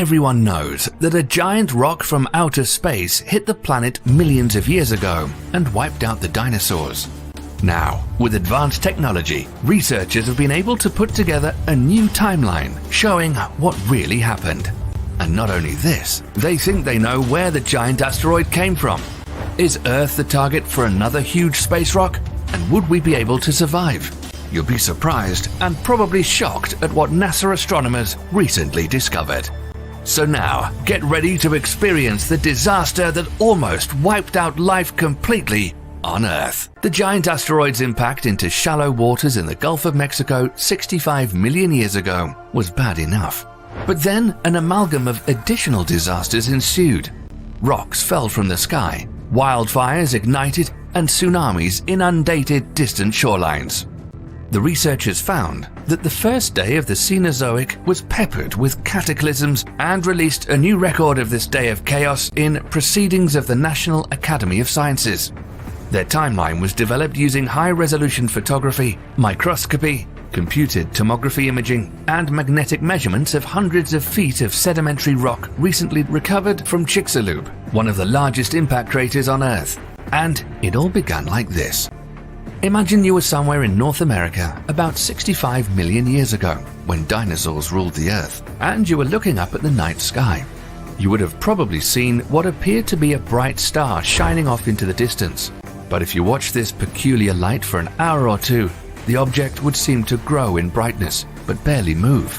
everyone knows that a giant rock from outer space hit the planet millions of years ago and wiped out the dinosaurs. Now, with advanced technology, researchers have been able to put together a new timeline showing what really happened. And not only this, they think they know where the giant asteroid came from. Is Earth the target for another huge space rock? And would we be able to survive? You'll be surprised and probably shocked at what NASA astronomers recently discovered. So now, get ready to experience the disaster that almost wiped out life completely on Earth. The giant asteroid's impact into shallow waters in the Gulf of Mexico 65 million years ago was bad enough. But then an amalgam of additional disasters ensued. Rocks fell from the sky, wildfires ignited, and tsunamis inundated distant shorelines. The researchers found that the first day of the Cenozoic was peppered with cataclysms and released a new record of this day of chaos in Proceedings of the National Academy of Sciences. Their timeline was developed using high-resolution photography, microscopy, computed tomography imaging, and magnetic measurements of hundreds of feet of sedimentary rock recently recovered from Chicxulub, one of the largest impact craters on Earth. And it all began like this. Imagine you were somewhere in North America about 65 million years ago, when dinosaurs ruled the Earth, and you were looking up at the night sky. You would have probably seen what appeared to be a bright star shining off into the distance. But if you watched this peculiar light for an hour or two, the object would seem to grow in brightness, but barely move.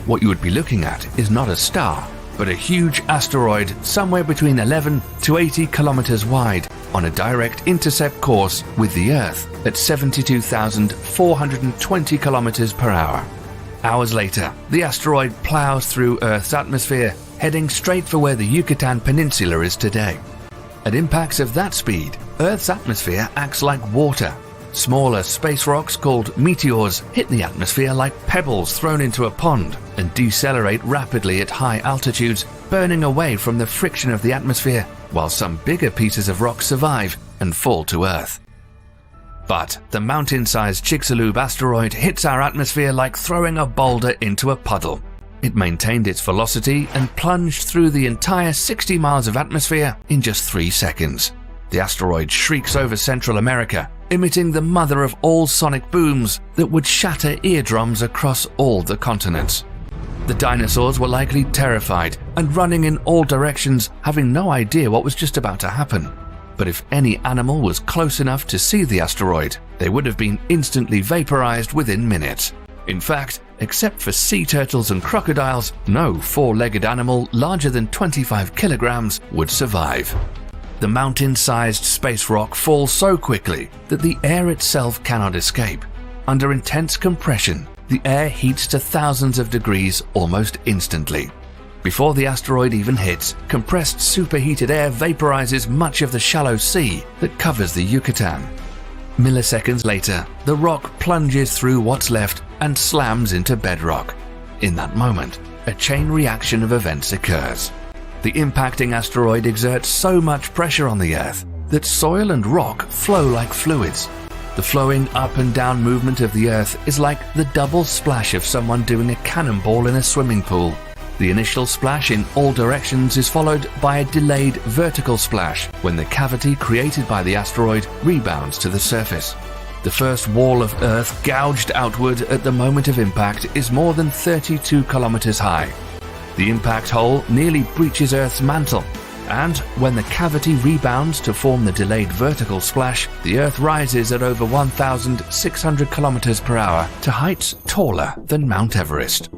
What you would be looking at is not a star, but a huge asteroid somewhere between 11 to 80 kilometers wide, on a direct intercept course with the Earth at 72,420 kilometers per hour. Hours later, the asteroid plows through Earth's atmosphere, heading straight for where the Yucatan Peninsula is today. At impacts of that speed, Earth's atmosphere acts like water. Smaller space rocks called meteors hit the atmosphere like pebbles thrown into a pond and decelerate rapidly at high altitudes, burning away from the friction of the atmosphere, while some bigger pieces of rock survive and fall to Earth. But the mountain-sized Chicxulub asteroid hits our atmosphere like throwing a boulder into a puddle. It maintained its velocity and plunged through the entire 60 miles of atmosphere in just 3 seconds. The asteroid shrieks over Central America, emitting the mother of all sonic booms that would shatter eardrums across all the continents. The dinosaurs were likely terrified and running in all directions, having no idea what was just about to happen. But if any animal was close enough to see the asteroid, they would have been instantly vaporized within minutes. In fact, except for sea turtles and crocodiles, no four-legged animal larger than 25 kilograms would survive. The mountain-sized space rock falls so quickly that the air itself cannot escape. Under intense compression, the air heats to thousands of degrees almost instantly. Before the asteroid even hits, compressed superheated air vaporizes much of the shallow sea that covers the Yucatan. Milliseconds later, the rock plunges through what's left and slams into bedrock. In that moment, a chain reaction of events occurs. The impacting asteroid exerts so much pressure on the Earth that soil and rock flow like fluids. The flowing up and down movement of the Earth is like the double splash of someone doing a cannonball in a swimming pool. The initial splash in all directions is followed by a delayed vertical splash when the cavity created by the asteroid rebounds to the surface. The first wall of Earth gouged outward at the moment of impact is more than 32 kilometers high. The impact hole nearly breaches Earth's mantle, and when the cavity rebounds to form the delayed vertical splash, the Earth rises at over 1,600 kilometers per hour to heights taller than Mount Everest.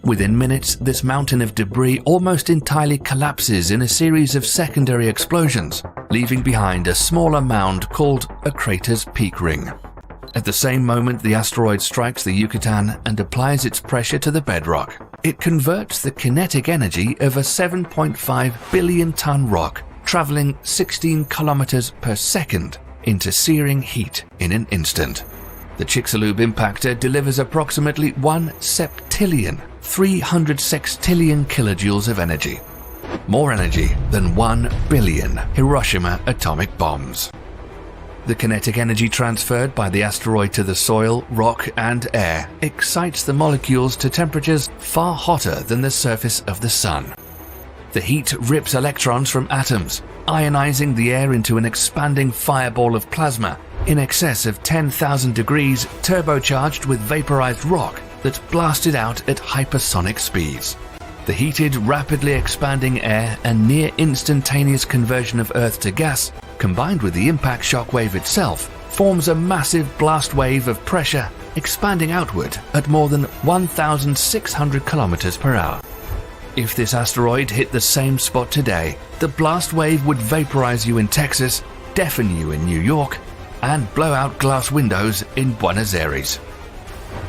Within minutes, this mountain of debris almost entirely collapses in a series of secondary explosions, leaving behind a smaller mound called a crater's peak ring. At the same moment the asteroid strikes the Yucatan and applies its pressure to the bedrock, it converts the kinetic energy of a 7.5 billion-ton rock traveling 16 kilometers per second into searing heat in an instant. The Chicxulub impactor delivers approximately 1 septillion, 300 sextillion kilojoules of energy. More energy than 1 billion Hiroshima atomic bombs. The kinetic energy transferred by the asteroid to the soil, rock, and air excites the molecules to temperatures far hotter than the surface of the Sun. The heat rips electrons from atoms, ionizing the air into an expanding fireball of plasma in excess of 10,000 degrees, turbocharged with vaporized rock that's blasted out at hypersonic speeds. The heated, rapidly expanding air and near instantaneous conversion of Earth to gas, combined with the impact shock wave itself, forms a massive blast wave of pressure expanding outward at more than 1,600 kilometers per hour. If this asteroid hit the same spot today, the blast wave would vaporize you in Texas, deafen you in New York, and blow out glass windows in Buenos Aires.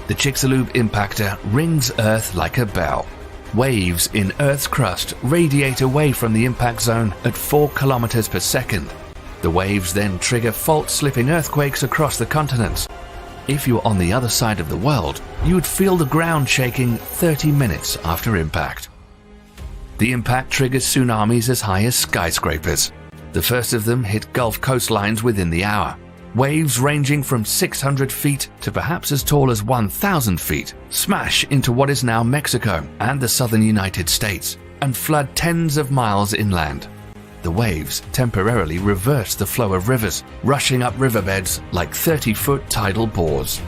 The Chicxulub impactor rings Earth like a bell. Waves in Earth's crust radiate away from the impact zone at 4 kilometers per second. The waves then trigger fault-slipping earthquakes across the continents. If you were on the other side of the world, you would feel the ground shaking 30 minutes after impact. The impact triggers tsunamis as high as skyscrapers. The first of them hit Gulf coastlines within the hour. Waves ranging from 600 feet to perhaps as tall as 1,000 feet smash into what is now Mexico and the southern United States and flood tens of miles inland. The waves temporarily reverse the flow of rivers, rushing up riverbeds like 30-foot tidal bores.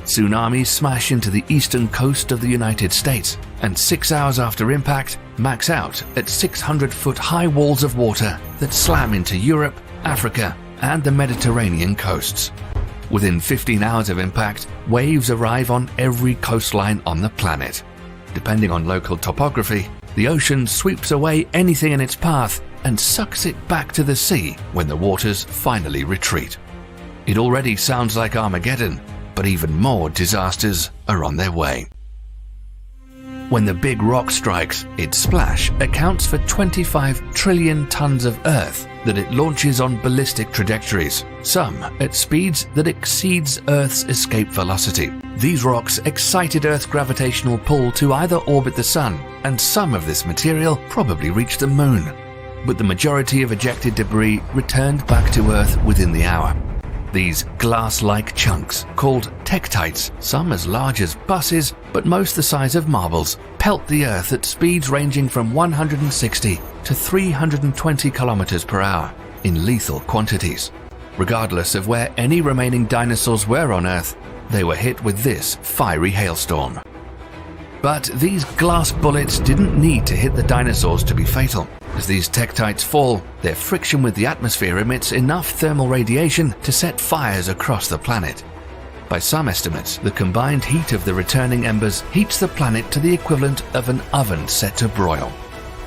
Tsunamis smash into the eastern coast of the United States, and 6 hours after impact, max out at 600-foot high walls of water that slam into Europe, Africa, and the Mediterranean coasts. Within 15 hours of impact, waves arrive on every coastline on the planet. Depending on local topography, the ocean sweeps away anything in its path and sucks it back to the sea when the waters finally retreat. It already sounds like Armageddon, but even more disasters are on their way. When the big rock strikes, its splash accounts for 25 trillion tons of Earth that it launches on ballistic trajectories, some at speeds that exceeds Earth's escape velocity. These rocks excited Earth's gravitational pull to either orbit the Sun, and some of this material probably reached the Moon. But the majority of ejected debris returned back to Earth within the hour. These glass-like chunks, called tektites, some as large as buses, but most the size of marbles, pelt the Earth at speeds ranging from 160 to 320 kilometers per hour in lethal quantities. Regardless of where any remaining dinosaurs were on Earth, they were hit with this fiery hailstorm. But these glass bullets didn't need to hit the dinosaurs to be fatal. As these tektites fall, their friction with the atmosphere emits enough thermal radiation to set fires across the planet. By some estimates, the combined heat of the returning embers heats the planet to the equivalent of an oven set to broil.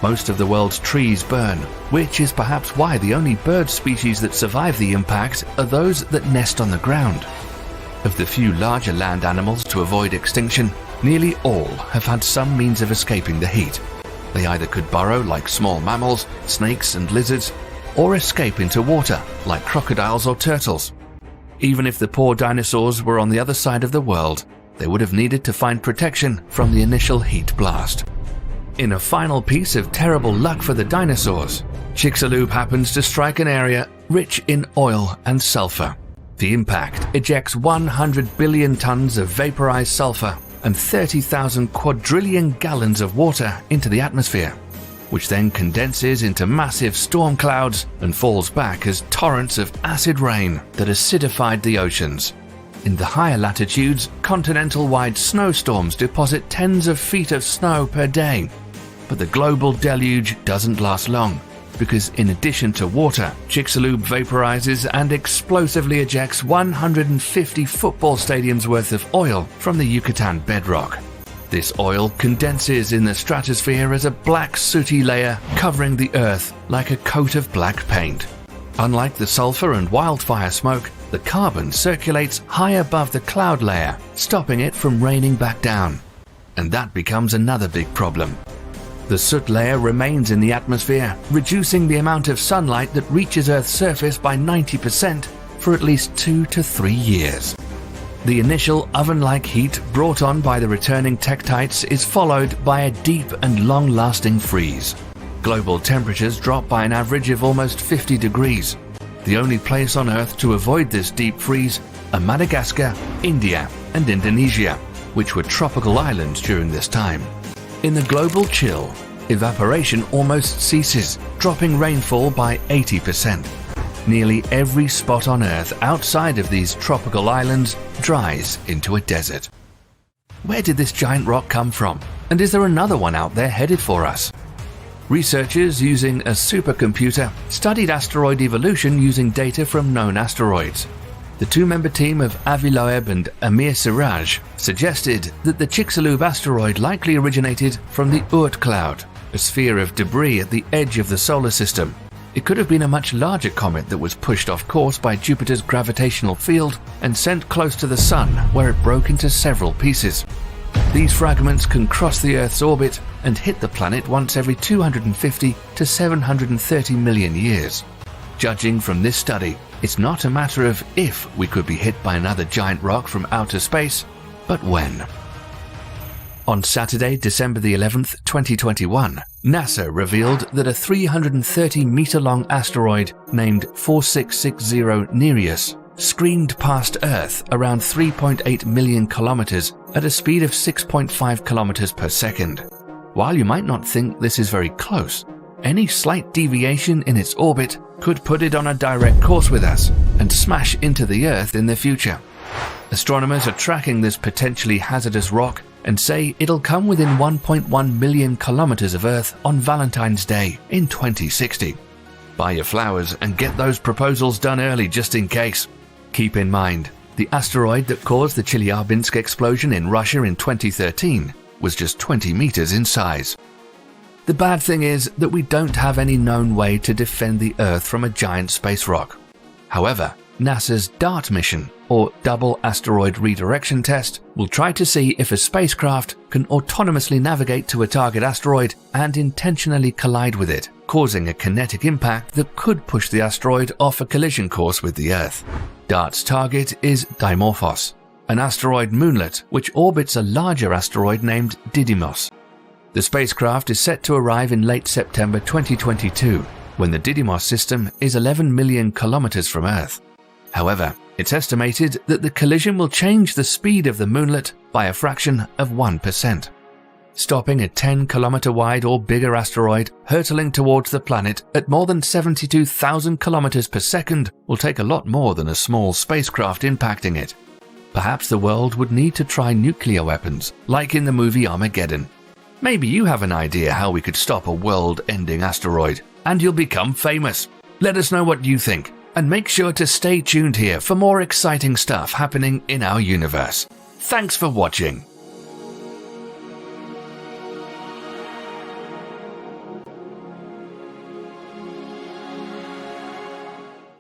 Most of the world's trees burn, which is perhaps why the only bird species that survive the impact are those that nest on the ground. Of the few larger land animals to avoid extinction, nearly all have had some means of escaping the heat. They either could burrow like small mammals, snakes and lizards, or escape into water like crocodiles or turtles. Even if the poor dinosaurs were on the other side of the world, they would have needed to find protection from the initial heat blast. In a final piece of terrible luck for the dinosaurs, Chicxulub happens to strike an area rich in oil and sulfur. The impact ejects 100 billion tons of vaporized sulfur and 30,000 quadrillion gallons of water into the atmosphere, which then condenses into massive storm clouds and falls back as torrents of acid rain that acidified the oceans. In the higher latitudes, continental-wide snowstorms deposit tens of feet of snow per day. But the global deluge doesn't last long, because in addition to water, Chicxulub vaporizes and explosively ejects 150 football stadiums worth of oil from the Yucatan bedrock. This oil condenses in the stratosphere as a black sooty layer covering the Earth like a coat of black paint. Unlike the sulfur and wildfire smoke, the carbon circulates high above the cloud layer, stopping it from raining back down. And that becomes another big problem. The soot layer remains in the atmosphere, reducing the amount of sunlight that reaches Earth's surface by 90% for at least 2 to 3 years. The initial oven-like heat brought on by the returning tektites is followed by a deep and long-lasting freeze. Global temperatures drop by an average of almost 50 degrees. The only place on Earth to avoid this deep freeze are Madagascar, India, and Indonesia, which were tropical islands during this time. In the global chill, evaporation almost ceases, dropping rainfall by 80%. Nearly every spot on Earth outside of these tropical islands dries into a desert. Where did this giant rock come from? And is there another one out there headed for us? Researchers using a supercomputer studied asteroid evolution using data from known asteroids. The two-member team of Avi Loeb and Amir Siraj suggested that the Chicxulub asteroid likely originated from the Oort cloud, a sphere of debris at the edge of the solar system. It could have been a much larger comet that was pushed off course by Jupiter's gravitational field and sent close to the Sun, where it broke into several pieces. These fragments can cross the Earth's orbit and hit the planet once every 250 to 730 million years. Judging from this study, it's not a matter of if we could be hit by another giant rock from outer space, but when. On Saturday, December the 11th, 2021, NASA revealed that a 330-meter-long asteroid named 4660 Nereus screamed past Earth around 3.8 million kilometers at a speed of 6.5 kilometers per second. While you might not think this is very close, any slight deviation in its orbit could put it on a direct course with us and smash into the Earth in the future. Astronomers are tracking this potentially hazardous rock and say it'll come within 1.1 million kilometers of Earth on Valentine's Day in 2060. Buy your flowers and get those proposals done early just in case. Keep in mind, the asteroid that caused the Chelyabinsk explosion in Russia in 2013 was just 20 meters in size. The bad thing is that we don't have any known way to defend the Earth from a giant space rock. However, NASA's DART mission, or Double Asteroid Redirection Test, will try to see if a spacecraft can autonomously navigate to a target asteroid and intentionally collide with it, causing a kinetic impact that could push the asteroid off a collision course with the Earth. DART's target is Dimorphos, an asteroid moonlet which orbits a larger asteroid named Didymos. The spacecraft is set to arrive in late September 2022, when the Didymos system is 11 million kilometers from Earth. However, it's estimated that the collision will change the speed of the moonlet by a fraction of 1%. Stopping a 10-kilometer wide or bigger asteroid hurtling towards the planet at more than 72,000 kilometers per second will take a lot more than a small spacecraft impacting it. Perhaps the world would need to try nuclear weapons, like in the movie Armageddon. Maybe you have an idea how we could stop a world-ending asteroid, and you'll become famous. Let us know what you think. And make sure to stay tuned here for more exciting stuff happening in our universe. Thanks for watching.